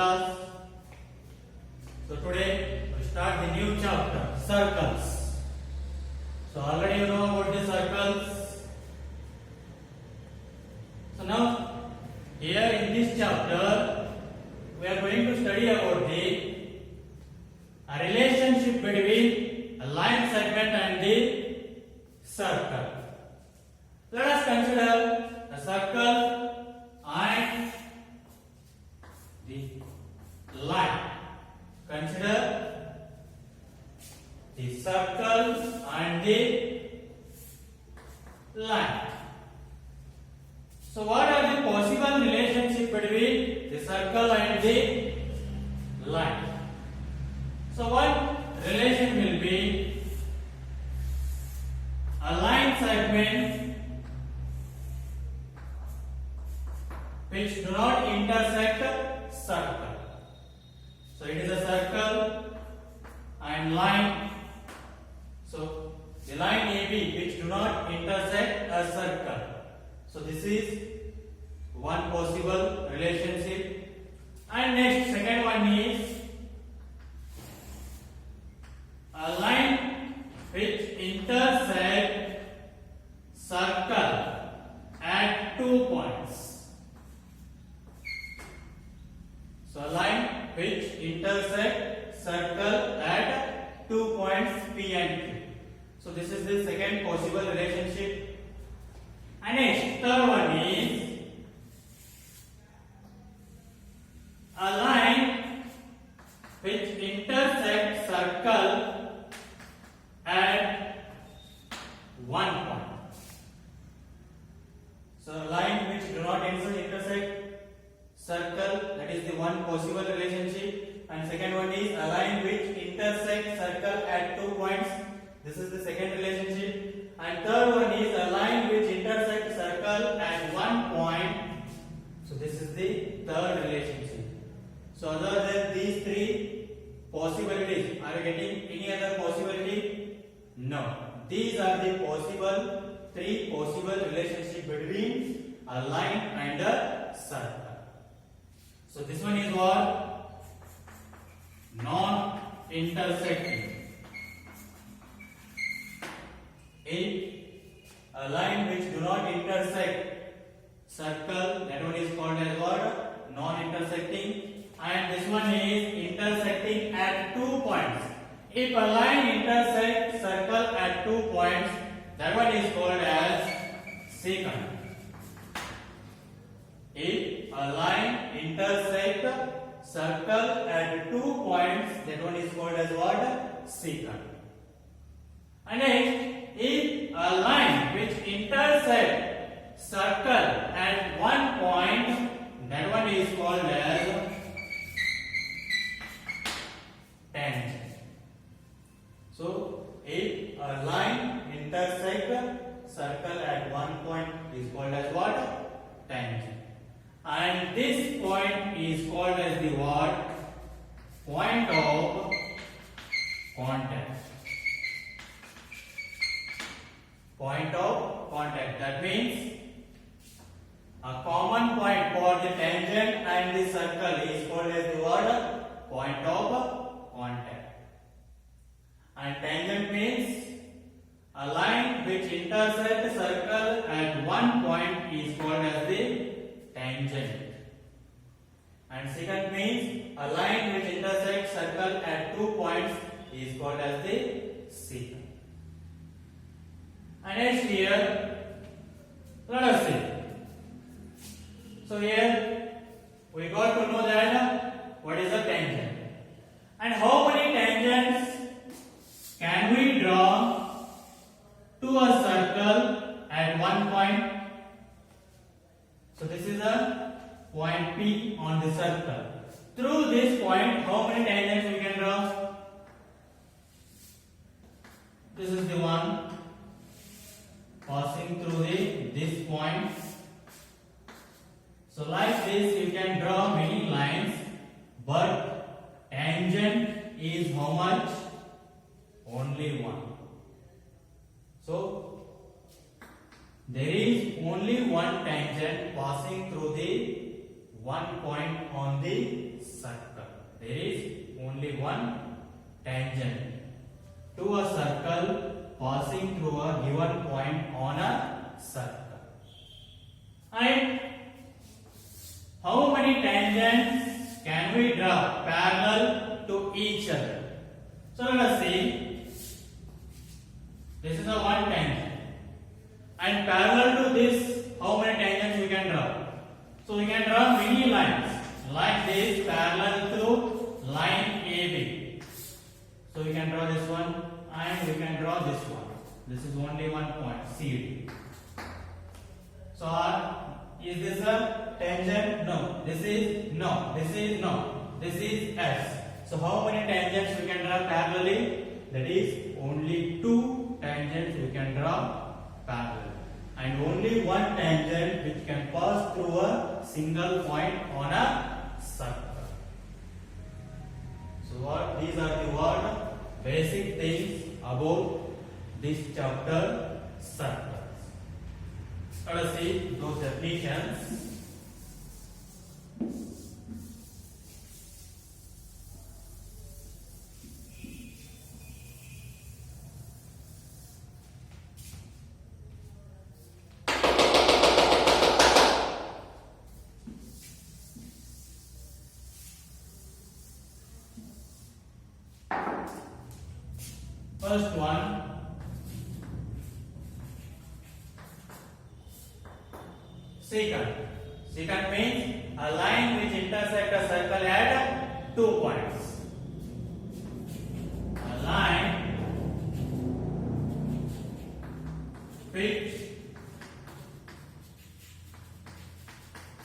class. So today we start the new chapter, circles. So already you know about the circles. So now here in this chapter we are going to study about the relationship between a line segment and the circle. Let us consider a circle and the line. Consider the circle and the line. So what are the possible relationship between the circle and the line? So one relation will be a line segment which do not intersect circle. So it is a circle and line. So the line AB which do not intersect a circle. So this is one possible relationship. And next, second one is a line which intersect circle at 2 points. So a line which intersect circle at 2 points P and Q. So this is the second possible relationship. And next, third one is a line which intersect circle at 1 point. So a line which do not intersect circle, that is the one possible relationship. And second one is a line which intersect circle at 2 points. This is the second relationship. And third one is a line which intersect circle at 1 point. So this is the third relationship. So other than these three possibilities, are you getting any other possibility? No. These are the three possible relationship between a line and a circle. So this one is what? Non-intersecting. If a line which do not intersect circle, that one is called as what? Non-intersecting. And this one is intersecting at 2 points. If a line intersects circle at 2 points, that one is called as secant. If a line intersects circle at 2 points, that one is called as what? Secant. And next, if a line which intersects circle at 1 point, that one is called as tangent. So, if a line intersects circle at 1 point is called as what? Tangent. And this point is called as the what? Point of contact. Point of contact. That means a common point for the tangent and the circle is called as the what? Point of contact. And tangent means a line which intersects circle at 1 point is called as the tangent. And secant means a line which intersects circle at 2 points is called as the secant. And next here, let us see. So here we got to know that what is a tangent and how many tangents can we draw to a circle at 1 point. So this is a point P on the circle. Through this point, how many tangents we can draw? This is the one passing through this point. So like this you can draw many lines, but tangent is how much? Only one. So there is only one tangent passing through the one point on the circle. There is only one tangent to a circle passing through a given point on a circle. And how many tangents can we draw parallel to each other? So let us see. This is a one tangent, and parallel to this, how many tangents we can draw? So we can draw many lines like this parallel to line AB. So we can draw this one and we can draw this one. This is only one point CD. So is this a tangent? No. This is no. This is no. This is S. So how many tangents we can draw parallelly? That is only two tangents we can draw parallel, and only one tangent which can pass through a single point on a circle. So what these are the basic things about this chapter, circles. Let us see those definitions. First one, secant. Secant means a line which intersects a circle at 2 points. A line which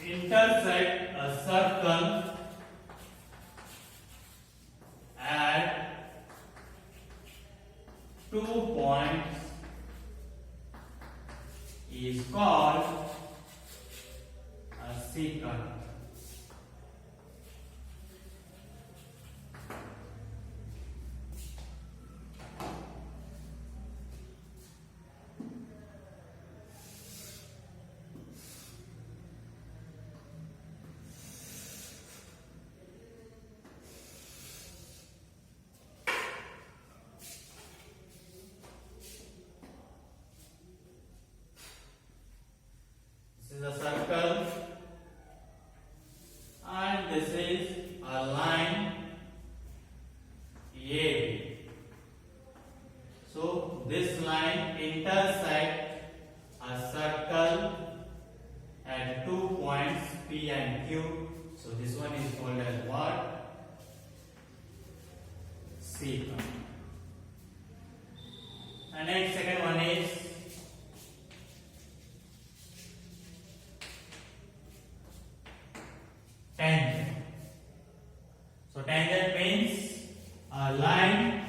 intersects a circle at 2 points is called a secant. This is a circle and this is a line AB. So this line intersects a circle at 2 points P and Q. So this one is called as what? Secant. And next second one is tangent. So tangent means a line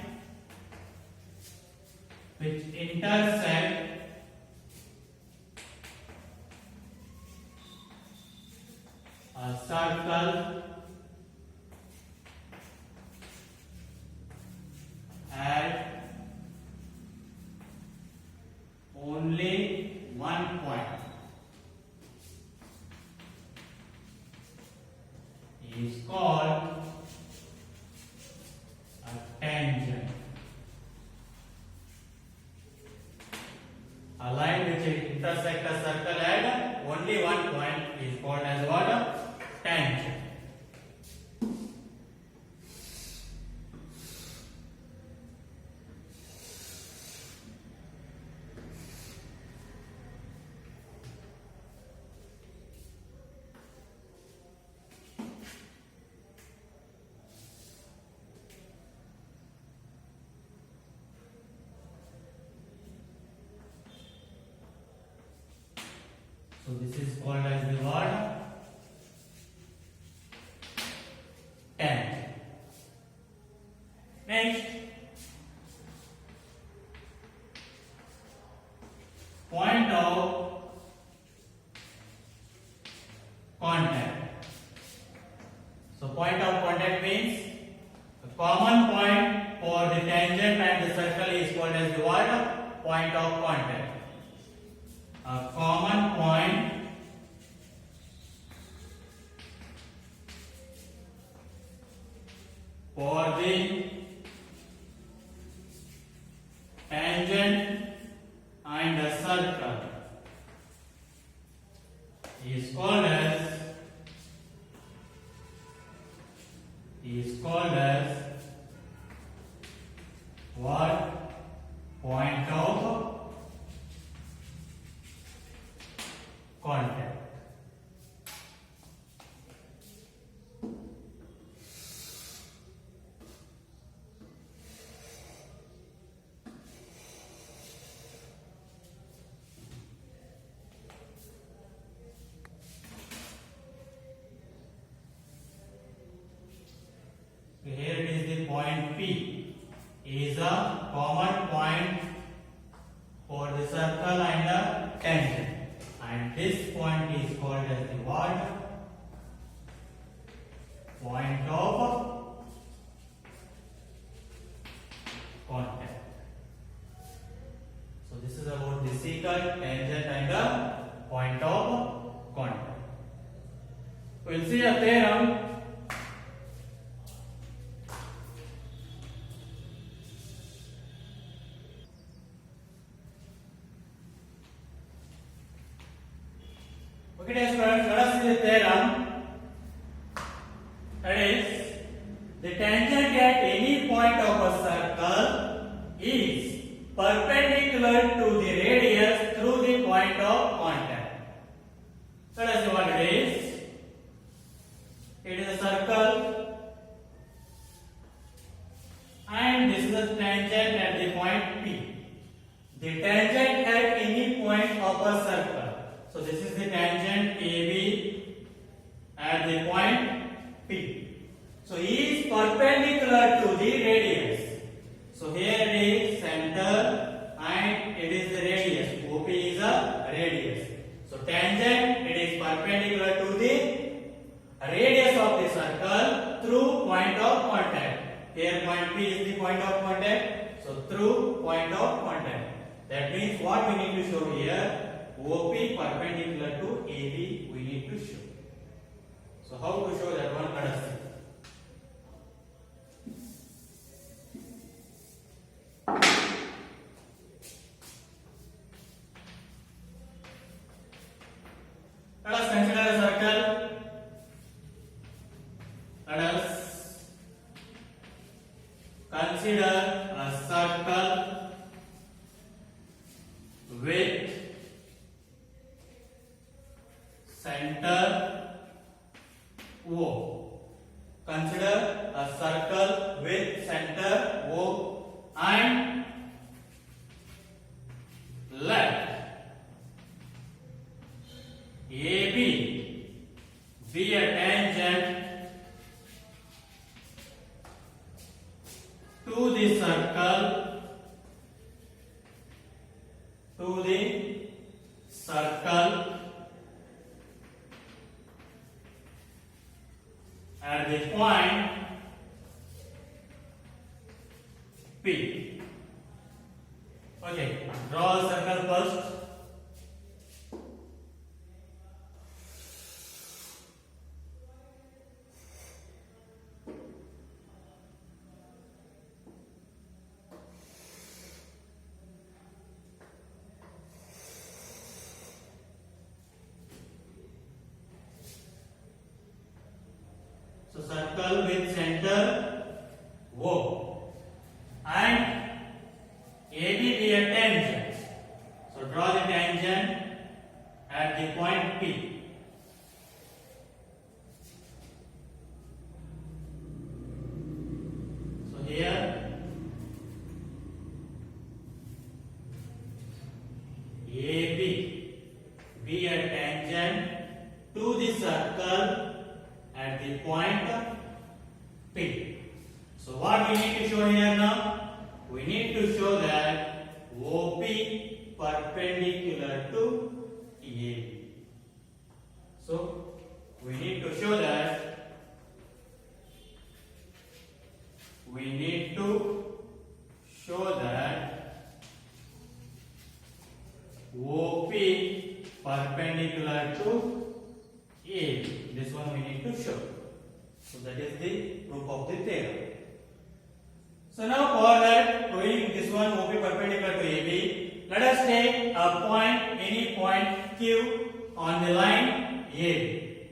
which intersects a circle at only one point is called a tangent. A line which intersects a circle at only one point is called as what? Tangent. So this is called as the word tangent. Next, point of contact. So point of contact means a common point for the tangent and the circle is called as the word point of contact. A common point for the tangent and a circle is called as what? Point of contact. Here it is the point P is a common point for the circle and the tangent, and this point is called as the what? Point of contact. So this is about the secant, tangent and the point of contact. We'll see a theorem. Okay, dear students, let us see the theorem. That is, the tangent at any point of a circle is perpendicular to the radius through the point of contact. Let us see what it is. It is a circle, and this is a tangent at the point P. The tangent at any point of a circle. So this is the tangent AB at the point P. So E is perpendicular to the radius. So here it is center and it is the radius. OP is a radius. So tangent, it is perpendicular to the radius of the circle through point of contact. Here point P is the point of contact. So through point of contact. That means what we need to show here? OP perpendicular to AB we need to show. So how to show that one? Let us see. Let us consider a circle. Let us consider a circle with center O. Consider a circle with center O and let AB be a tangent to the circle at the point P. Okay, draw a circle first. So circle with center O and AB be a tangent. So draw the tangent at the point P. So here AB be a tangent to the circle at the point P. So what we need to show here now? We need to show that OP perpendicular to AB. So we need to show that OP perpendicular to AB. This one we need to show. So that is the proof of the theorem. So now for that, doing this one OP perpendicular to AB, let us take a point, any point Q on the line AB.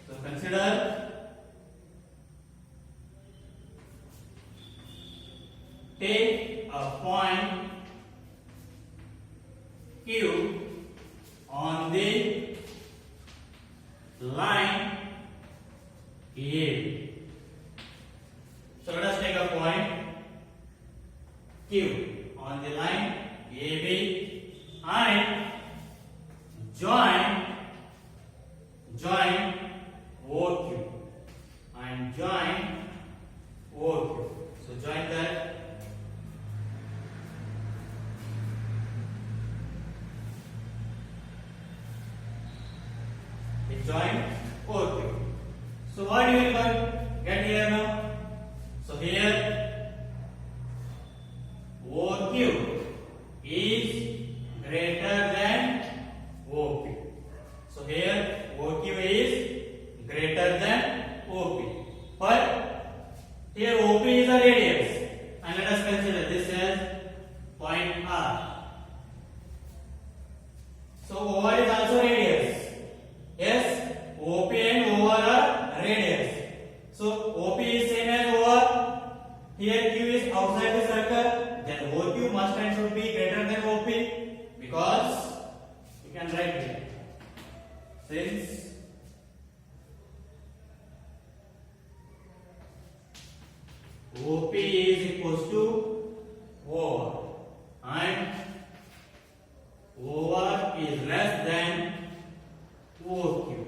So consider, take a point Q on the line AB. So let us take a point Q on the line AB and join OQ and join OQ. So join that. It join OQ. So what do you get here now? So here OQ is greater than OP. So here OQ is greater than OP. But here OP is a radius. And let us consider this as point R. So OR is also radius. Yes, OP and OR are radius. So OP is same as OR. Here Q is outside the circle. Then OQ must and should be greater than OP, because you can write here. Since OP is equals to OR and OR is less than OQ,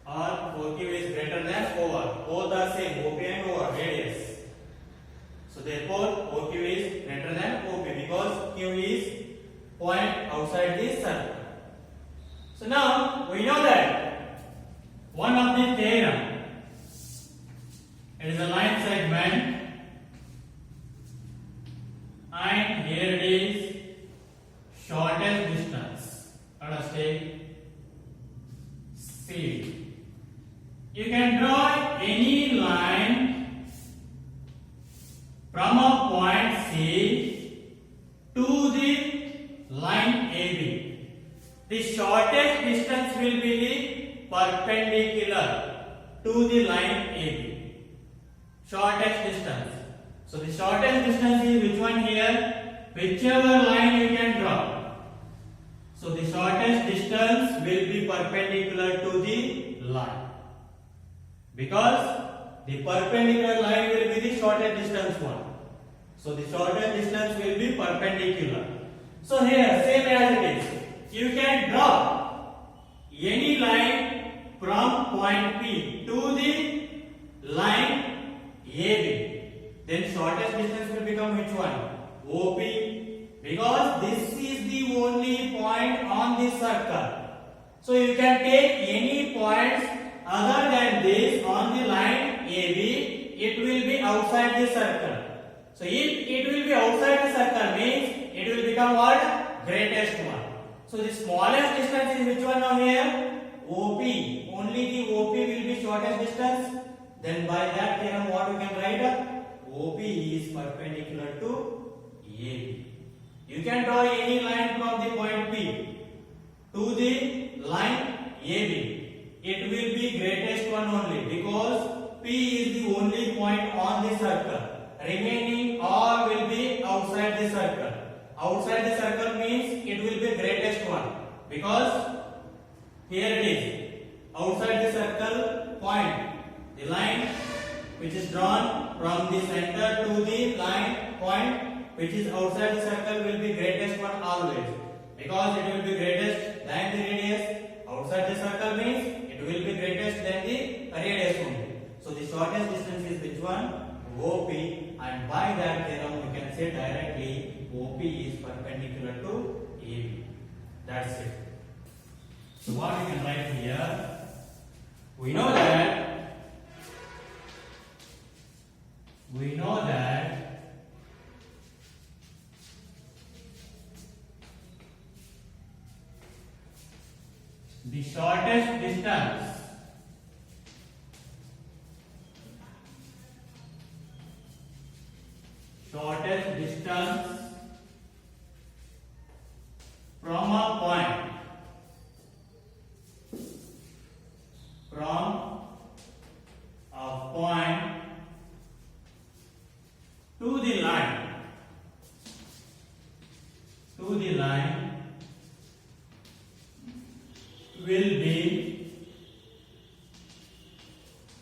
or OQ is greater than OR. Both are same, OP and OR, radius. So therefore OQ is greater than OP because Q is point outside this circle. So now we know that one of the theorem, it is a line segment, and here it is shortest distance. Let us take C. You can draw any line from a point C to the line AB. The shortest distance will be the perpendicular to the line AB. Shortest distance. So the shortest distance is which one here? Whichever line you can draw. So the shortest distance will be perpendicular to the line, because the perpendicular line will be the shortest distance one. So the shortest distance will be perpendicular. So here same as it is. You can draw any line from point P to the line AB. Then shortest distance will become which one? OP, because this is the only point on this circle. So you can take any points other than this on the line AB, it will be outside the circle. So if it will be outside the circle means it will become what? Greatest one. So the smallest distance is which one now here? OP. Only the OP will be shortest distance. Then by that theorem what we can write? OP is perpendicular to AB. You can draw any line from the point P to the line AB. It will be greatest one only, because P is the only point on the circle. Remaining all will be outside the circle. Outside the circle means it will be greatest one, because here it is outside the circle point. The line which is drawn from the center to the line point which is outside the circle will be greatest one always, because it will be greatest than the radius. Outside the circle means it will be greatest than the radius only. So the shortest distance is which one? OP, and by that theorem we can say directly OP is perpendicular to AB. That's it. So what we can write here? We know that the shortest distance to the line will be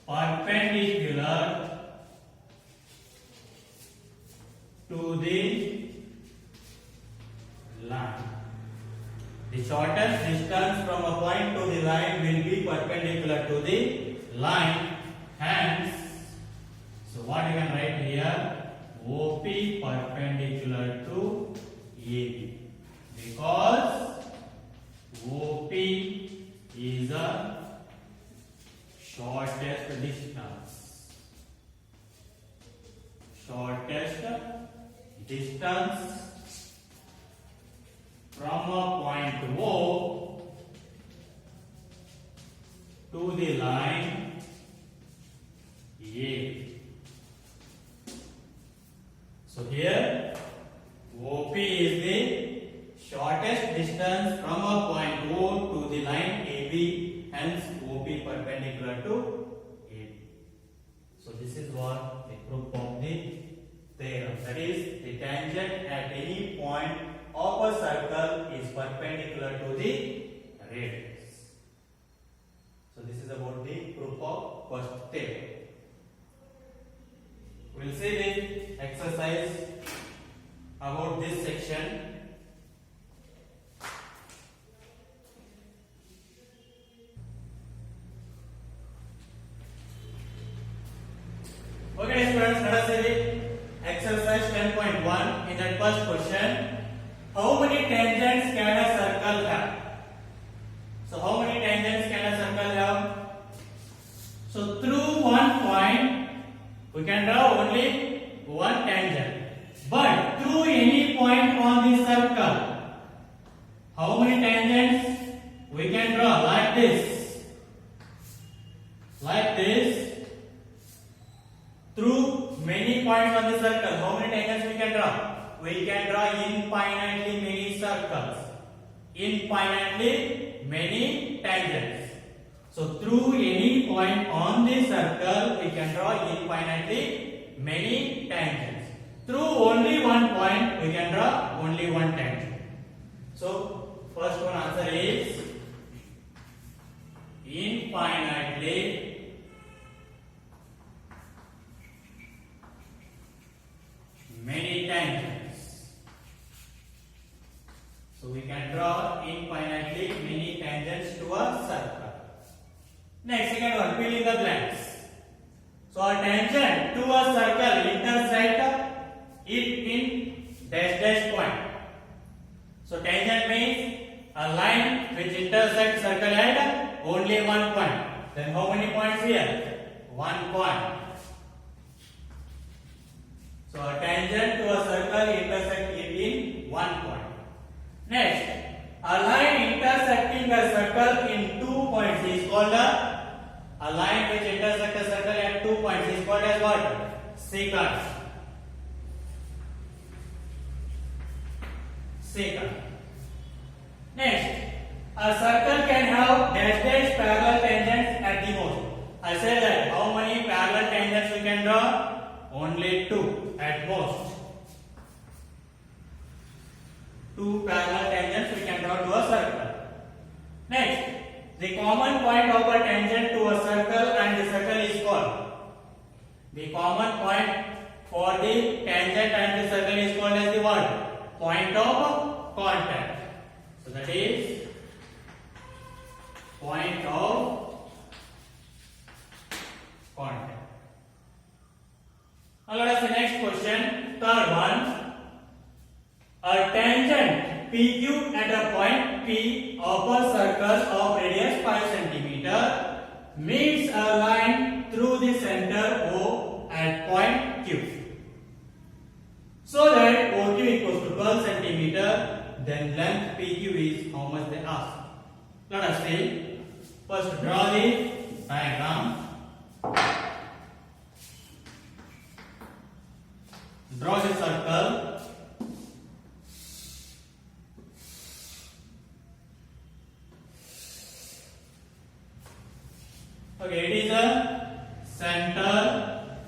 perpendicular to the line. The shortest distance from a point to the line will be perpendicular to the line. Hence, so what you can write here? OP perpendicular to AB, because OP is the shortest distance. Shortest distance from a point O to the line A. So here OP is the shortest distance from a point O to the line AB, hence OP perpendicular to AB. So this is what the proof of the theorem, that is the tangent at any point of a circle is perpendicular to the radius. So this is about the proof of first theorem. We will see the exercise about this section. Okay students, let us see the exercise 10.1. In that first question, how many tangents can a circle have? So how many tangents can a circle have? So through one point we can draw only one tangent, but through any point on the circle, how many tangents we can draw? Like this, like this. Through many points on the circle, how many tangents we can draw? We can draw infinitely many circles, infinitely many tangents. So through any point on the circle, we can draw infinitely many tangents. Through only one point, we can draw only one tangent. So first one answer is infinitely many tangents. So we can draw infinitely many tangents to a circle. Next, second one, fill in the blanks. So a tangent to a circle intersect it in dash dash point. So tangent means a line which intersects circle at only one point. Then how many points here? One point. So a tangent to a circle intersects it in one point. Next, a line intersecting a circle in 2 points is called a line which intersects a circle at 2 points is called as what? Secant. Secant. Next, a circle can have dash dash parallel tangents at the most. I said that how many parallel tangents we can draw? Only 2 at most. 2 parallel tangents we can draw to a circle. Next, the common point of a tangent to a circle and the circle is called. The common point for the tangent and the circle is called as the what? Point of contact. So that is point of contact. Now let us see next question. Third one. A tangent PQ at a point P of a circle of radius 5 cm meets a line through the center O at point Q. So that OQ equals to 12 cm, then length PQ is how much they ask. Let us see. First draw the diagram. Draw the circle. Okay, it is a center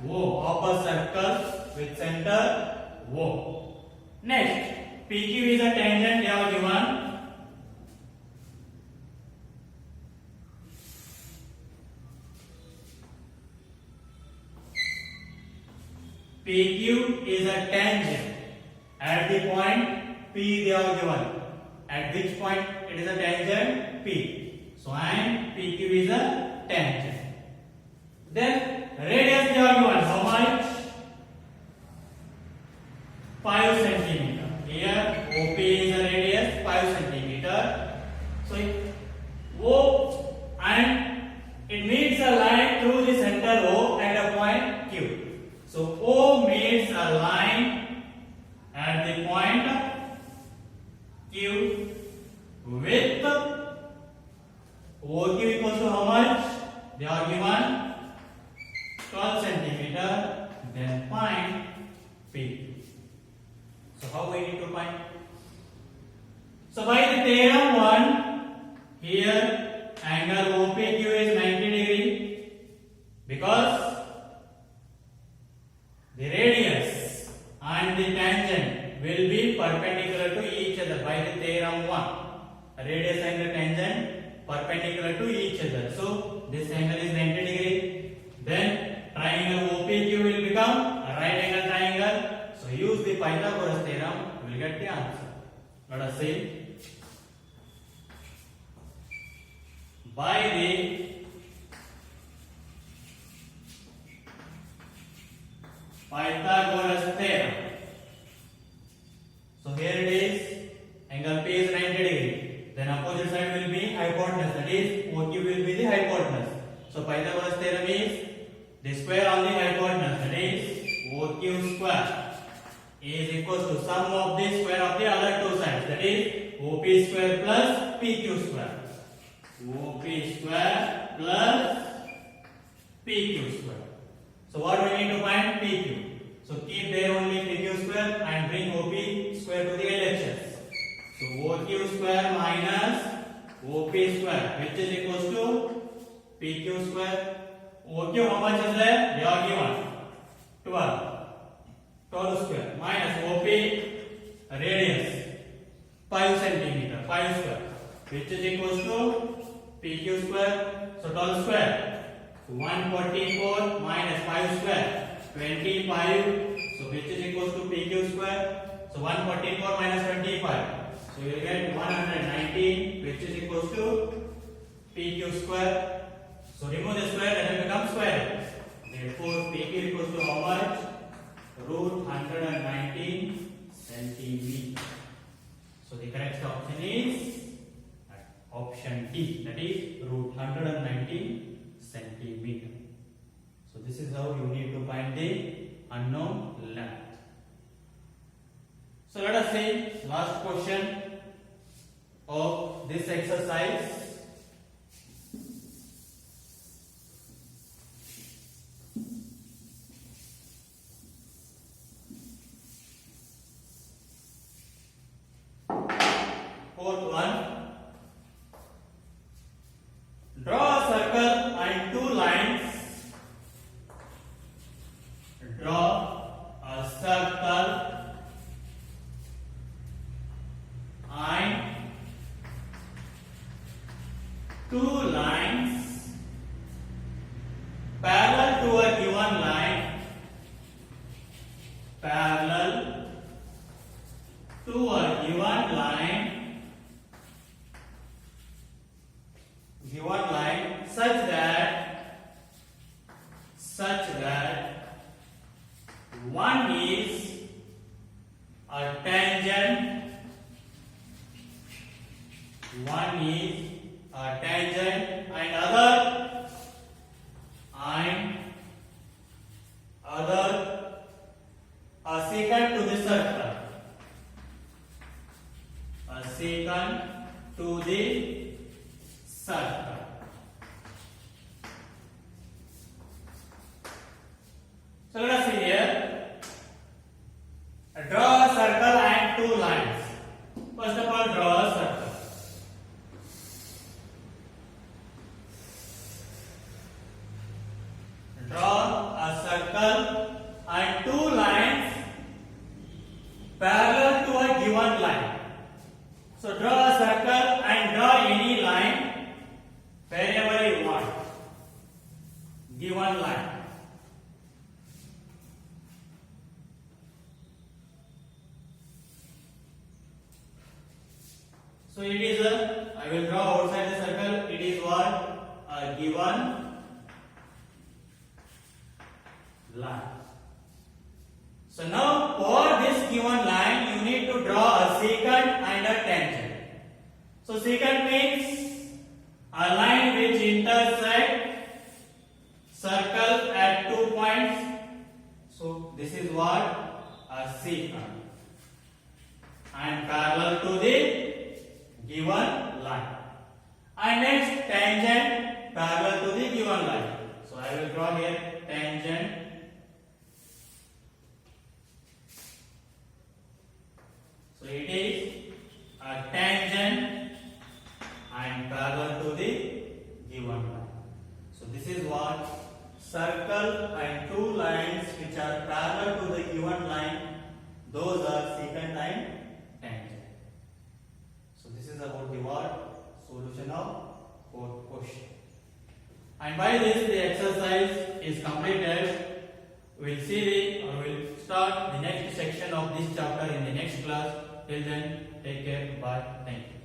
O of a circle with center O. Next, PQ PQ is a tangent at the point P they are given. At which point it is a tangent P. So and PQ is a tangent. Then radius they are given. How much? 5 centimeter. Here OP is a radius 5 centimeter. So O and it meets a line through the center O at a point Q. So O meets a line at the point Q with OQ equals to how much? They are given 12 centimeter. Then find P. So how we need to find? So by the theorem 1, here angle OPQ is 90 degree because the radius and the tangent will be perpendicular to each other by the theorem 1. Radius and the tangent perpendicular to each other. So this angle is 90 degree. Then triangle OPQ will become a right angle triangle. So use the Pythagoras theorem, you will get the answer. Let us see. By the Pythagoras theorem. So here it is, angle P is 90 degree. Then opposite side will be hypotenuse, that is OQ will be the hypotenuse. So Pythagoras theorem is the square on the hypotenuse, that is OQ square is equals to sum of the square of the other two sides, that is OP square plus PQ square. OP square plus PQ square. So what we need to find? PQ. So keep there only PQ square and bring OP square to the LHS. So OQ square minus OP square, which is equals to PQ square. OQ how much is there? They are given 12. 12 square minus OP radius 5 centimeter, 5 square, which is equals to PQ square. So 12 square 144 minus 5 square 25. So which is equals to PQ square. So 144 minus 25. So you will get 119, which is equals to PQ square. So remove the square, that will become square. Therefore PQ equals to how much? Root 119 centimeter. So the correct option is option D, that is root 119 centimeter. So this is how you need to find the unknown length. So let us see last question of this exercise. Fourth one. Draw a circle and two lines. Draw a circle and two lines parallel to a given line. Parallel to a given line. Given line such that one is a tangent, and other a secant to the circle, circle. So let us see here. Draw a circle and two lines. First of all, draw a circle. Draw a circle and two lines parallel to a given line. So draw a circle and draw any line wherever you want. Given line. So it is a, I will draw outside the circle. It is what? A given line. So now for this given line you need to draw a secant and a tangent. So secant means a line which intersect circle at 2 points. So this is what? A secant. And parallel to the given line. And next tangent parallel to the given line. So I will draw here tangent. So it is a tangent and parallel to the given line. So this is what? Circle and two lines which are parallel to the given line, those are secant and tangent. So this is about the what? Solution of fourth question. And by this the exercise is completed. We will see or we will start the next section of this chapter in the next class. Till then, take care. Bye. Thank you.